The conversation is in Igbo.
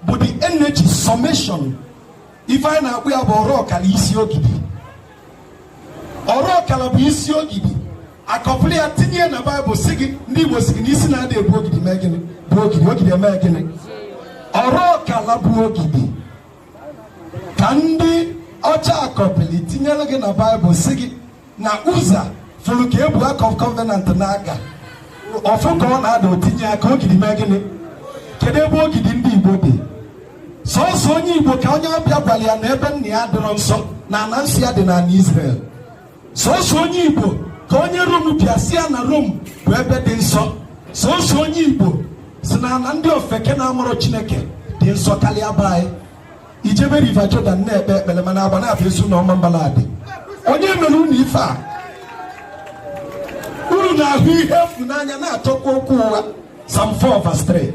but the energy summation. If I na we have oro kala isi ogidi. Oro kala bu isi ogidi. Akopule atinye na Bible sigi ndi Igbo sigi n'isi na ade ebu ogidi megini. Bu ogidi megini. Oro kala bu ogidi. Kandi ocha akopule tinye lege na Bible sigi na uza fulu ke ebu act of covenant na aga. Ofu ko na ade otinye aka ogidi megini. Kedu ebu ogidi ndi Igbo dị? So onye Igbo ka onye ọbịa gwara ya na ebe nna ya dịrọ nsọ na Nancy ya dị na Israel. So onye Igbo ka onye Rom bịasịa na Rom bụ ebe dị nsọ. So onye Igbo si na ndị ofeke na-amụrụ Chineke dị nsọ karịa be anyị. Ijebe River Jordan na-ekpe ekpere mana agba na-abịa esu na ọma mbala adị. Onye mere unu ife a unu na-ahụ ihe efu n'anya na-achọkwa okwu ụwa. Psalm 4 verse 3.